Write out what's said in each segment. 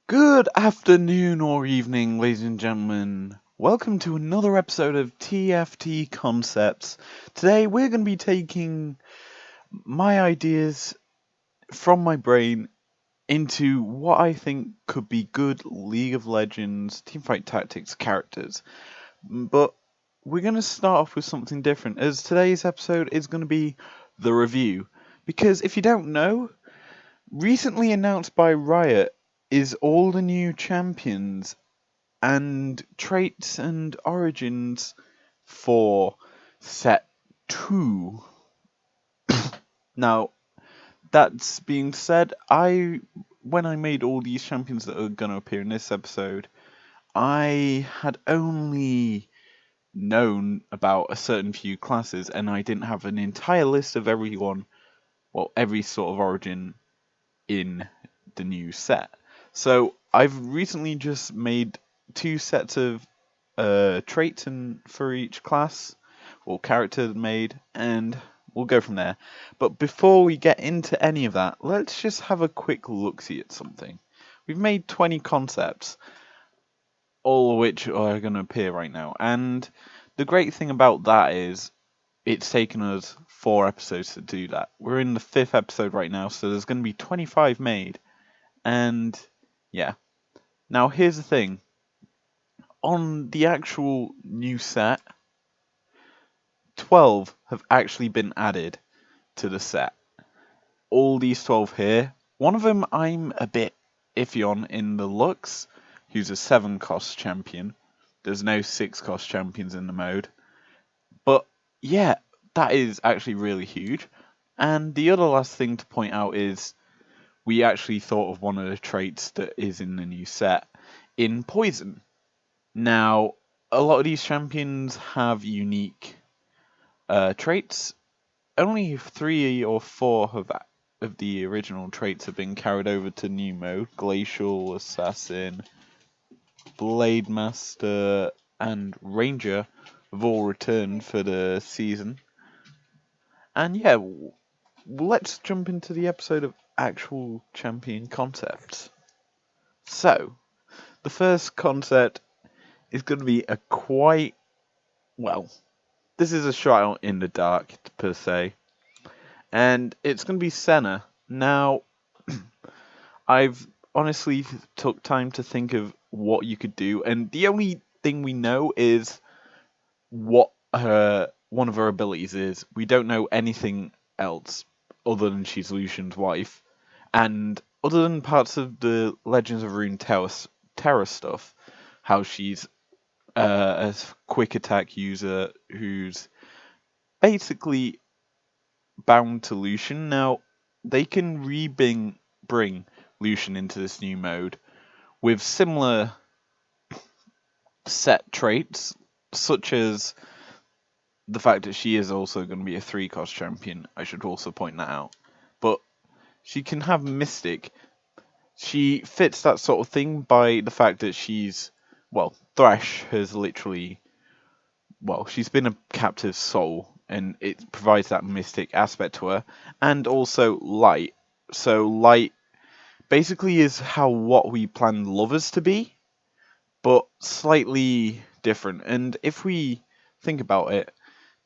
Good afternoon or evening, ladies and gentlemen. Welcome to another episode of TFT Concepts. Today we're going to be taking my ideas from my brain into what I think could be good League of Legends teamfight tactics characters. But we're going to start off with something different, as today's episode is going to be the review. Because if you don't know, recently announced by Riot is all the new champions and traits and origins for set 2. Now, that's being said, when I made all these champions that are going to appear in this episode, I had only known about a certain few classes and I didn't have an entire list of everyone, well, every sort of origin in the new set. So I've recently just made 2 sets of traits for each class or character made, and we'll go from there. But before we get into any of that, let's just have a quick look-see at something. We've made 20 concepts, all of which are going to appear right now, and the great thing about that is it's taken us 4 episodes to do that. We're in the 5th episode right now, so there's going to be 25 made, and yeah. Now here's the thing. On the actual new set, 12 have actually been added to the set. All these 12 here. One of them I'm a bit iffy on in the Lux, who's a 7-cost champion. There's no 6-cost champions in the mode. But yeah, that is actually really huge. And the other last thing to point out is we actually thought of one of the traits that is in the new set in Poison. Now, a lot of these champions have unique traits. Only 3 or 4 of the original traits have been carried over to new mode. Glacial, Assassin, Blade Master, and Ranger have all returned for the season. And yeah, let's jump into the episode of actual champion concepts. So, the first concept is going to be a quite, well, this is a shot in the dark, per se. And it's going to be Senna. Now, I've honestly took time to think of what you could do, and the only thing we know is what one of her abilities is. We don't know anything else other than she's Lucian's wife, and other than parts of the Legends of Terra stuff, how she's a quick attack user who's basically bound to Lucian. Now, they can bring Lucian into this new mode with similar set traits, such as the fact that she is also going to be a 3-cost champion. I should also point that out. But she can have Mystic. She fits that sort of thing by the fact that Thresh has literally, she's been a captive soul, and it provides that mystic aspect to her, and also Light. So Light basically is what we plan lovers to be, but slightly different. And if we think about it,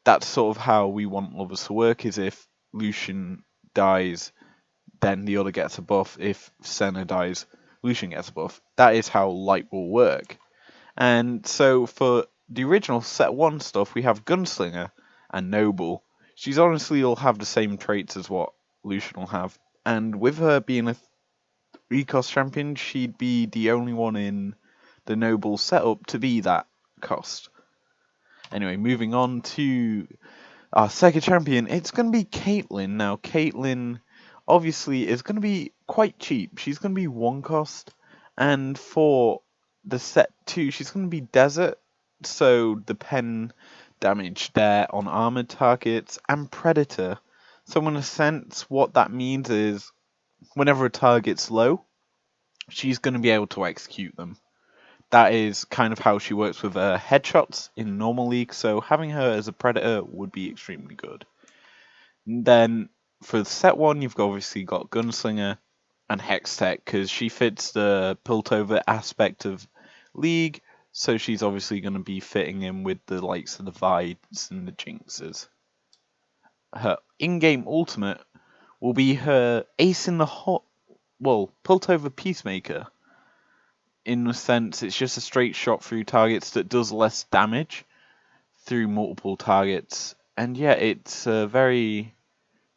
that's sort of how we want lovers to work, is if Lucian dies, then the other gets a buff. If Senna dies, Lucian gets a buff. That is how Light will work. And so for the original set 1 stuff, we have Gunslinger and Noble. She's honestly will have the same traits as what Lucian will have. And with her being a 3-cost champion, she'd be the only one in the Noble setup to be that cost. Anyway, moving on to our second champion, it's going to be Caitlyn. Now, Caitlyn obviously is going to be quite cheap. She's going to be 1 cost, and for the set 2, she's going to be Desert, so the pen damage there on armored targets, and Predator. So in a sense, what that means is whenever a target's low, she's going to be able to execute them. That is kind of how she works with headshots in normal league, so having her as a Predator would be extremely good. And then for set 1, you've obviously got Gunslinger, and Hextech, because she fits the Piltover aspect of League, so she's obviously going to be fitting in with the likes of the Vides and the Jinxes. Her in-game ultimate will be her Ace in the Hot, well, Piltover Peacemaker. In a sense, it's just a straight shot through targets that does less damage through multiple targets. And yeah, it's a very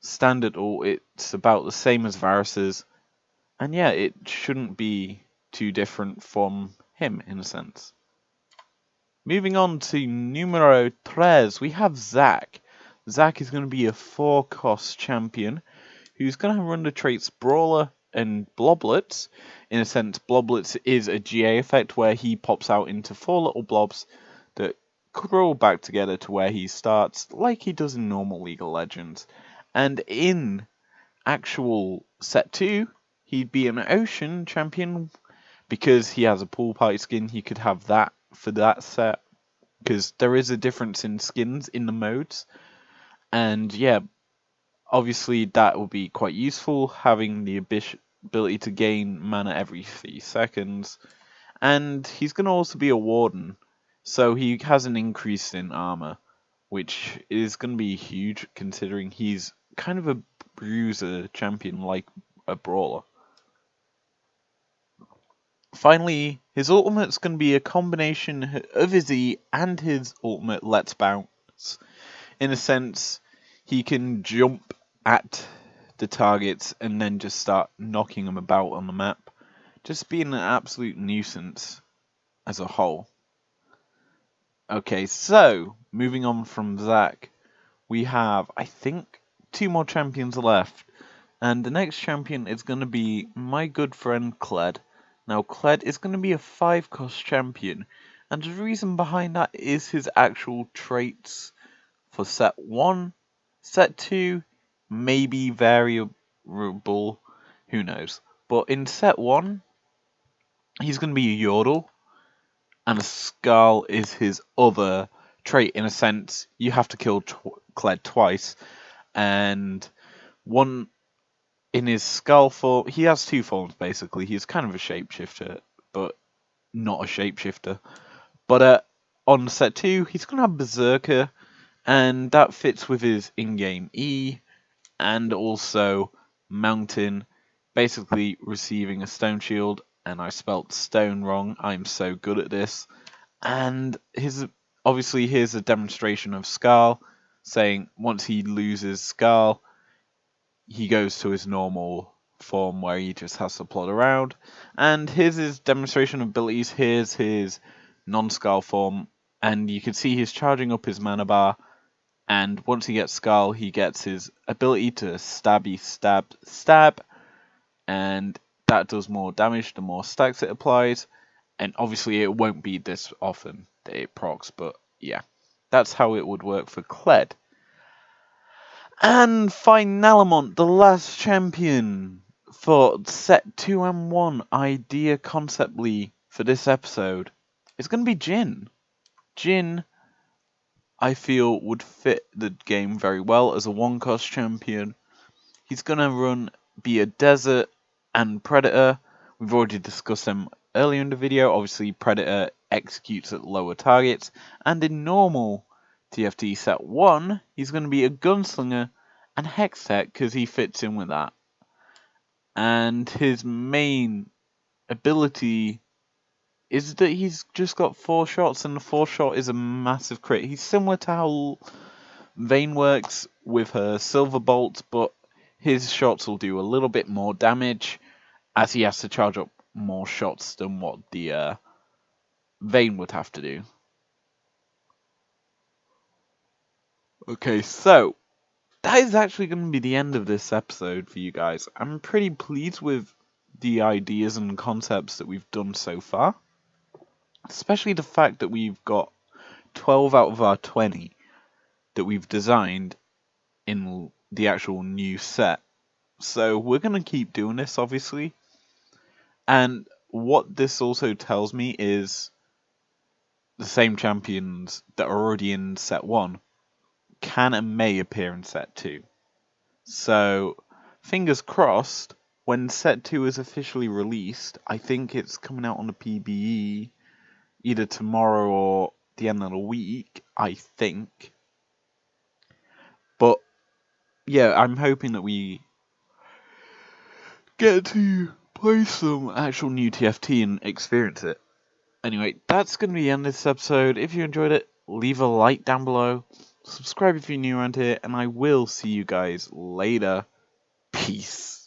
standard ult. It's about the same as Varus's. And yeah, it shouldn't be too different from him in a sense. Moving on to numero tres, we have Zac. Zac is going to be a 4-cost champion who's going to run the traits Brawler and Bloblets. In a sense, Bloblets is a GA effect where he pops out into 4 little blobs that crawl back together to where he starts, like he does in normal League of Legends. And in actual set 2, he'd be an Ocean champion because he has a pool party skin. He could have that for that set because there is a difference in skins in the modes. And yeah, obviously that will be quite useful, having the ability to gain mana every 3 seconds. And he's going to also be a Warden, so he has an increase in armor, which is going to be huge considering he's kind of a bruiser champion like a Brawler. Finally, his ultimate's going to be a combination of his E and his ultimate Let's Bounce. In a sense, he can jump at the targets and then just start knocking them about on the map, just being an absolute nuisance as a whole. Okay, so moving on from Zac, we have, I think, 2 more champions left, and the next champion is going to be my good friend Kled. Now, Kled is going to be a 5-cost champion, and the reason behind that is his actual traits for set 1. Set 2, maybe variable, who knows. But in set 1, he's going to be a Yordle, and a Scarl is his other trait. In a sense, you have to kill Kled twice, and one in his Scarl form, he has 2 forms basically. He's kind of a shapeshifter, but not a shapeshifter. But on set 2, he's going to have Berserker, and that fits with his in-game E, and also Mountain, basically receiving a Stone Shield, and I spelt stone wrong, I'm so good at this. And obviously here's a demonstration of Scarl, saying once he loses Scarl, he goes to his normal form where he just has to plod around. And here's his demonstration of abilities, here's his non-Scarl form, and you can see he's charging up his mana bar. And once he gets Scarl, he gets his ability to stabby stab, and that does more damage the more stacks it applies. And obviously it won't be this often that it procs, but yeah, that's how it would work for Kled. And Finalemont, the last champion for set 2 and 1 idea conceptly for this episode, is going to be Jhin. Jhin, I feel, would fit the game very well as a 1-cost champion. He's going to be a Desert and Predator. We've already discussed them earlier in the video. Obviously, Predator executes at lower targets. And in normal TFT set 1, he's going to be a Gunslinger and Hextech because he fits in with that. And his main ability is that he's just got 4 shots, and the 4th shot is a massive crit. He's similar to how Vayne works with her Silver Bolt, but his shots will do a little bit more damage as he has to charge up more shots than what the Vayne would have to do. Okay, so that is actually going to be the end of this episode for you guys. I'm pretty pleased with the ideas and concepts that we've done so far, especially the fact that we've got 12 out of our 20 that we've designed in the actual new set. So we're going to keep doing this, obviously. And what this also tells me is the same champions that are already in set 1 can and may appear in set 2. So, fingers crossed, when set 2 is officially released, I think it's coming out on the PBE either tomorrow or the end of the week, I think. But yeah, I'm hoping that we get to play some actual new TFT and experience it. Anyway, that's going to be the end of this episode. If you enjoyed it, leave a like down below, subscribe if you're new around here, and I will see you guys later. Peace.